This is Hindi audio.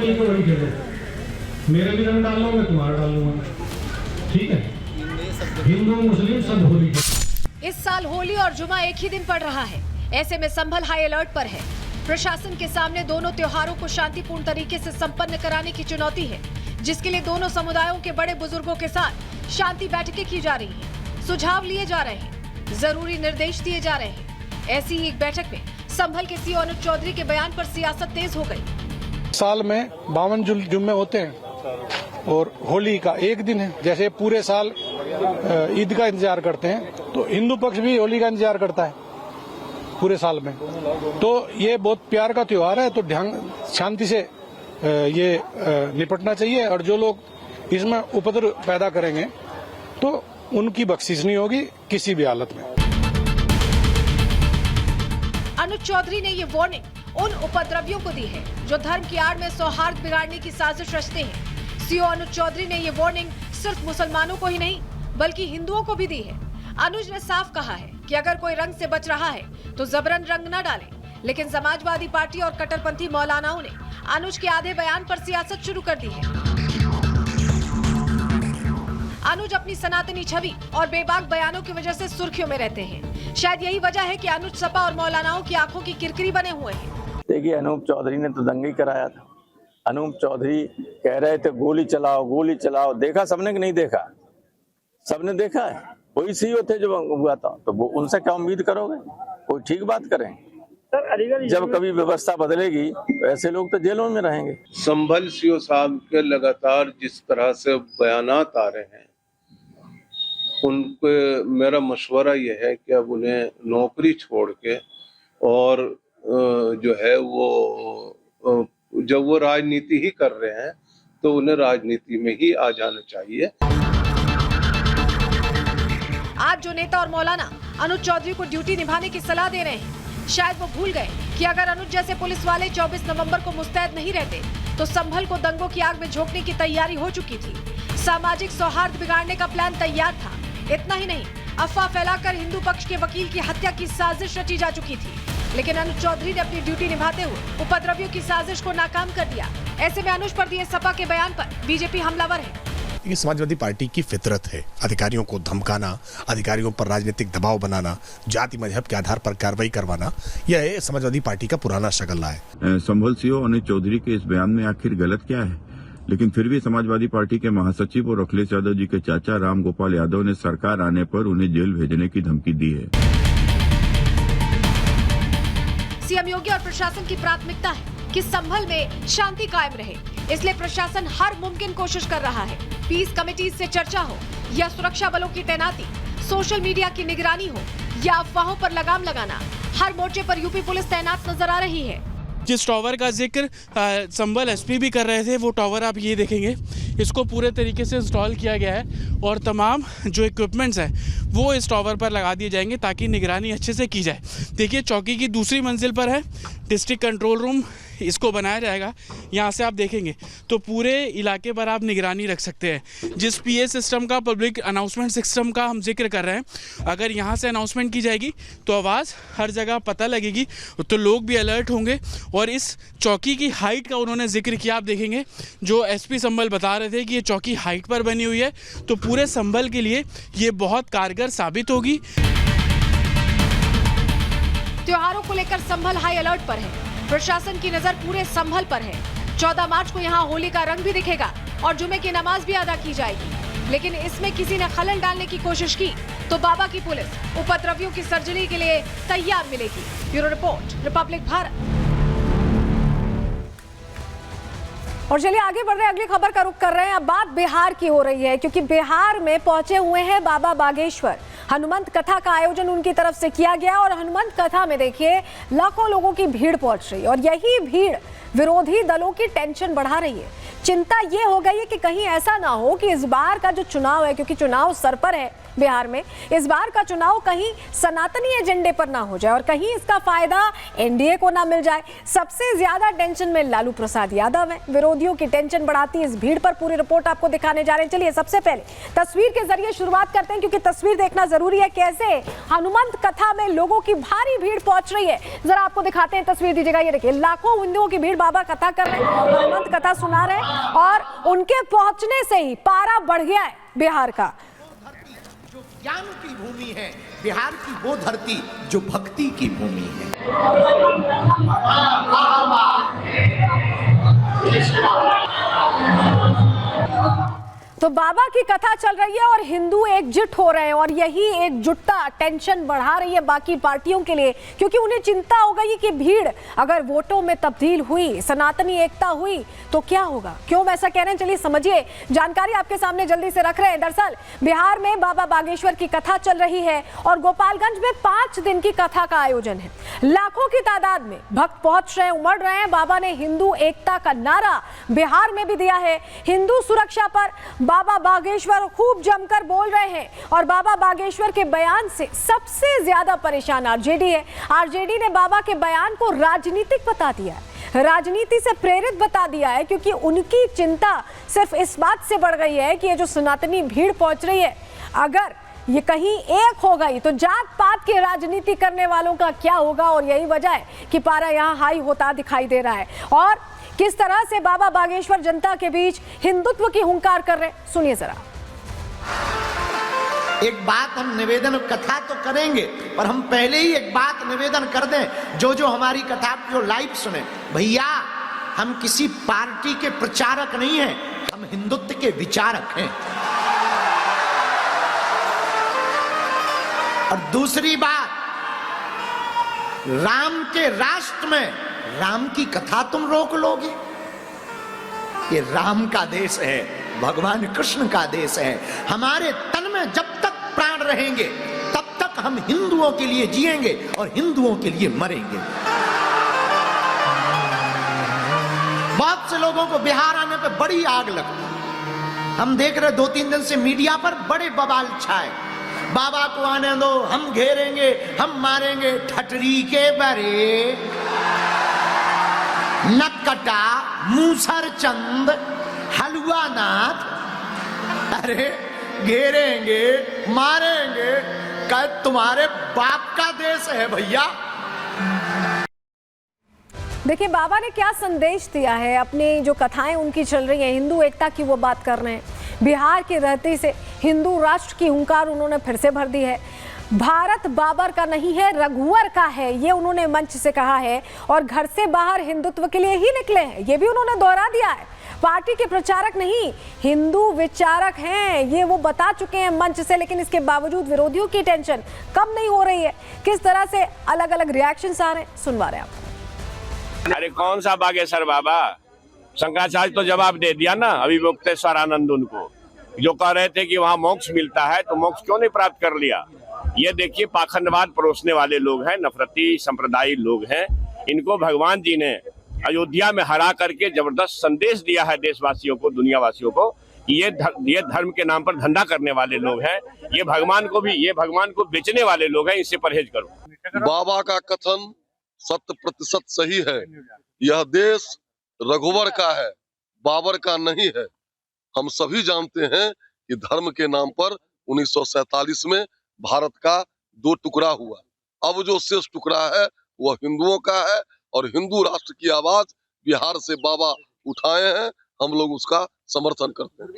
मिलकर होली खेलो, मेरे भी रंग डाल लो, मैं तुम्हारा डाल लूंगा, ठीक है। हिंदू मुस्लिम सब होली खेलो। इस साल होली और जुमा एक ही दिन पड़ रहा है। ऐसे में संभल हाई अलर्ट पर है। प्रशासन के सामने दोनों त्योहारों को शांतिपूर्ण तरीके से संपन्न कराने की चुनौती है, जिसके लिए दोनों समुदायों के बड़े बुजुर्गों के साथ शांति बैठकें की जा रही हैं, सुझाव लिए जा रहे हैं, जरूरी निर्देश दिए जा रहे हैं। ऐसी ही एक बैठक में संभल के सीओ अनुज चौधरी के बयान पर सियासत तेज हो गई। साल में 52 जुम्मे होते हैं और होली का एक दिन है। जैसे पूरे साल ईद का इंतजार करते हैं, तो हिंदू पक्ष भी होली का इंतजार करता है पूरे साल में। तो ये बहुत प्यार का त्योहार है, तो ढंग शांति से ये निपटना चाहिए। और जो लोग इसमें उपद्रव पैदा करेंगे तो उनकी बख्शिश नहीं होगी किसी भी हालत में। अनुज चौधरी ने ये वार्निंग उन उपद्रवियों को दी है जो धर्म की आड़ में सौहार्द बिगाड़ने की साजिश रचते हैं। सीओ अनुज चौधरी ने ये वार्निंग सिर्फ मुसलमानों को ही नहीं बल्कि हिंदुओं को भी दी है। अनुज ने साफ कहा है कि अगर कोई रंग से बच रहा है तो जबरन रंग न डाले। लेकिन समाजवादी पार्टी और कट्टरपंथी मौलानाओं ने अनुज के आधे बयान पर सियासत शुरू कर दी है। अनुज अपनी सनातनी छवि और बेबाक बयानों की वजह से सुर्खियों में रहते हैं। शायद यही वजह है कि अनुज सपा और मौलानाओं की आंखों की किरकिरी बने हुए हैं। देखिए, अनूप चौधरी ने तो दंगा ही कराया था। अनूप चौधरी कह रहे थे गोली चलाओ गोली चलाओ। देखा सबने कि नहीं देखा? सबने देखा है। वही सीईओ थे जो हुआ था, तो वो उनसे क्या उम्मीद करोगे? कोई ठीक बात करें? जब कभी व्यवस्था बदलेगी तो ऐसे लोग तो जेलों में रहेंगे। संभल सीओ साहब के लगातार जिस तरह से बयानात आ रहे हैं, उनके मेरा मशवरा ये है कि अब उन्हें नौकरी छोड़ के और जो है वो जब वो राजनीति ही कर रहे हैं तो उन्हें राजनीति में ही आ जाना चाहिए। आज जो नेता और मौलाना अनुज चौधरी को ड्यूटी निभाने की सलाह दे रहे हैं, शायद वो भूल गए कि अगर अनुज जैसे पुलिस वाले 24 नवंबर को मुस्तैद नहीं रहते तो संभल को दंगों की आग में झोंकने की तैयारी हो चुकी थी। सामाजिक सौहार्द बिगाड़ने का प्लान तैयार था। इतना ही नहीं, अफवाह फैलाकर हिंदू पक्ष के वकील की हत्या की साजिश रची जा चुकी थी। लेकिन अनुज चौधरी ने अपनी ड्यूटी निभाते हुए उपद्रवियों की साजिश को नाकाम कर दिया। ऐसे में अनुज पर दिए सपा के बयान पर बीजेपी हमलावर है। ये समाजवादी पार्टी की फितरत है, अधिकारियों को धमकाना, अधिकारियों पर राजनीतिक दबाव बनाना, जाति मजहब के आधार पर कार्रवाई करवाना, यह समाजवादी पार्टी का पुराना शगल्ला है। संभल सीओ अनुज चौधरी के इस बयान में आखिर गलत क्या है? लेकिन फिर भी समाजवादी पार्टी के महासचिव और अखिलेश यादव जी के चाचा राम गोपाल यादव ने सरकार आने पर उन्हें जेल भेजने की धमकी दी है। सीएम योगी और प्रशासन की प्राथमिकता है कि संभल में शांति कायम रहे, इसलिए प्रशासन हर मुमकिन कोशिश कर रहा है। पीस कमेटीज से चर्चा हो या सुरक्षा बलों की तैनाती, सोशल मीडिया की निगरानी हो या अफवाहों पर लगाम लगाना, हर मोर्चे पर यूपी पुलिस तैनात नजर आ रही है। जिस टावर का जिक्र संभल एसपी भी कर रहे थे, वो टावर आप ये देखेंगे, इसको पूरे तरीके से इंस्टॉल किया गया है और तमाम जो इक्विपमेंट्स हैं वो इस टावर पर लगा दिए जाएंगे ताकि निगरानी अच्छे से की जाए। देखिए, चौकी की दूसरी मंजिल पर है डिस्ट्रिक्ट कंट्रोल रूम, इसको बनाया जाएगा। यहाँ से आप देखेंगे तो पूरे इलाके पर आप निगरानी रख सकते हैं। जिस पीए सिस्टम का, पब्लिक अनाउंसमेंट सिस्टम का हम जिक्र कर रहे हैं, अगर यहाँ से अनाउंसमेंट की जाएगी तो आवाज़ हर जगह पता लगेगी, तो लोग भी अलर्ट होंगे। और इस चौकी की हाइट का उन्होंने जिक्र किया, आप देखेंगे जो एसपी संभल बता रहे थे कि ये चौकी हाइट पर बनी हुई है, तो पूरे संभल के लिए ये बहुत कारगर साबित होगी। त्योहारों को लेकर संभल हाई अलर्ट पर है। प्रशासन की नजर पूरे संभल पर है। 14 मार्च को यहाँ होली का रंग भी दिखेगा और जुमे की नमाज भी अदा की जाएगी। लेकिन इसमें किसी ने खलल डालने की कोशिश की तो बाबा की पुलिस उपद्रवियों की सर्जरी के लिए तैयार मिलेगी। Bureau report, Republic Bharat. और चलिए आगे बढ़ रहे हैं, अगली खबर का रुख कर रहे हैं। अब बात बिहार की हो रही है, क्योंकि बिहार में पहुंचे हुए हैं बाबा बागेश्वर। हनुमंत कथा का आयोजन उनकी तरफ से किया गया और हनुमंत कथा में देखिए लाखों लोगों की भीड़ पहुंच रही है और यही भीड़ विरोधी दलों की टेंशन बढ़ा रही है। चिंता ये हो गई है कि कहीं ऐसा ना हो कि इस बार का जो चुनाव है, क्योंकि चुनाव सर पर है बिहार में, इस बार का चुनाव कहीं सनातनी एजेंडे पर ना हो जाए और कहीं इसका फायदा एनडीए को ना मिल जाए। सबसे ज्यादा टेंशन में लालू प्रसाद यादव है। विरोधी विरोधियों की टेंशन बढ़ाती है इस भीड़ पर पूरी रिपोर्ट आपको दिखाने जा रहे हैं। चलिए सबसे पहले तस्वीर के जरिए शुरुआत करते हैं, क्योंकि तस्वीर देखना जरूरी है। कैसे हनुमंत कथा में लोगों की भारी भीड़ पहुंच रही है, जरा आपको दिखाते हैं। तस्वीर दीजिएगा, ये देखिए लाखों हिंदुओं की भीड़ बाबा कथा कर रहे हैं, हनुमंत कथा सुना रहे हैं और उनके पहुंचने से ही पारा बढ़ गया है बिहार का। जो ज्ञान की भूमि है, बिहार की वो धरती जो भक्ति की भूमि है। तो बाबा की कथा चल रही है और हिंदू एकजुट हो रहे हैं, और यही एकजुटता टेंशन बढ़ा रही है बाकी पार्टियों के लिए, क्योंकि उन्हें चिंता हो गई कि भीड़ अगर वोटों में तब्दील हुई, सनातनी एकता हुई तो क्या होगा। क्यों ऐसा कह रहे हैं, चलिए समझिए। जानकारी आपके सामने जल्दी से रख रहे हैं। दरअसल बिहार में बाबा बागेश्वर की कथा चल रही है और गोपालगंज में 5 दिन की कथा का आयोजन है। लाखों की तादाद में भक्त पहुंच रहे हैं, उमड़ रहे हैं। बाबा ने हिंदू एकता का नारा बिहार में भी दिया है। हिंदू सुरक्षा पर बाबा बागेश्वर खूब जमकर बोल रहे हैं, और बाबा बागेश्वर के बयान से सबसे ज्यादा परेशान आरजेडी है। आरजेडी ने बाबा के बयान को राजनीतिक बता दिया है, राजनीति से प्रेरित बता दिया है, क्योंकि उनकी चिंता सिर्फ इस बात से बढ़ गई है कि ये जो सनातनी भीड़ पहुंच रही है, अगर ये कहीं एक हो गई तो जात पात की राजनीति करने वालों का क्या होगा। और यही वजह है कि पारा यहाँ हाई होता दिखाई दे रहा है। और किस तरह से बाबा बागेश्वर जनता के बीच हिंदुत्व की हुंकार कर रहे हैं, सुनिए जरा। एक बात हम निवेदन, कथा तो करेंगे पर हम पहले ही एक बात निवेदन कर दें, जो हमारी कथा जो लाइव सुने, भैया हम किसी पार्टी के प्रचारक नहीं हैं, हम हिंदुत्व के विचारक हैं। और दूसरी बात, राम के राष्ट्र में राम की कथा तुम रोक लोगे? ये राम का देश है, भगवान कृष्ण का देश है। हमारे तन में जब तक प्राण रहेंगे तब तक हम हिंदुओं के लिए जिएंगे और हिंदुओं के लिए मरेंगे। बहुत से लोगों को बिहार आने पे बड़ी आग लगती है। हम देख रहे 2-3 दिन से मीडिया पर बड़े बवाल छाए, बाबा को आने दो, हम घेरेंगे, हम मारेंगे। ठटरी के बरे, नक्कटा, मूसर चंद, हलवा नाथ, अरे घेरेंगे, मारेंगे, क्या तुम्हारे बाप का देश है भैया? देखिए बाबा ने क्या संदेश दिया है, अपनी जो कथाएं उनकी चल रही हैं, हिंदू एकता की वो बात कर रहे हैं। बिहार की धरती से हिंदू राष्ट्र की हुंकार उन्होंने फिर से भर दी है। भारत बाबर का नहीं है, रघुवर का है, ये उन्होंने मंच से कहा है। और घर से बाहर हिंदुत्व के लिए ही निकले हैं, ये भी उन्होंने दोहरा दिया है। पार्टी के प्रचारक नहीं, हिंदू विचारक हैं, ये वो बता चुके हैं मंच से। लेकिन इसके बावजूद विरोधियों की टेंशन कम नहीं हो रही है। किस तरह से अलग अलग रिएक्शंस आ रहे हैं, सुनवा रहे हैं आप। अरे कौन सा बागेश्वर बाबा, शंकराचार्य तो जवाब दे दिया ना अभिमुक्तेश्वर आनंद उनको, जो कह रहे थे कि वहाँ मोक्ष मिलता है, तो मोक्ष क्यों नहीं प्राप्त कर लिया। ये देखिए पाखंडवाद परोसने वाले लोग हैं, नफरती संप्रदायी लोग हैं। इनको भगवान जी ने अयोध्या में हरा करके जबरदस्त संदेश दिया है देशवासियों को, दुनियावासियों को, कि ये धर्म के नाम पर धंधा करने वाले लोग हैं। ये भगवान को बेचने वाले लोग हैं, इससे परहेज करो। बाबा का कथन 100% सही है। यह देश रघुवर का है, बाबर का नहीं है। हम सभी जानते हैं कि धर्म के नाम पर 1947 में भारत का 2 टुकड़ा हुआ। अब जो शेष टुकड़ा है वह हिंदुओं का है, और हिंदू राष्ट्र की आवाज बिहार से बाबा उठाए हैं, हम लोग उसका समर्थन करते हैं।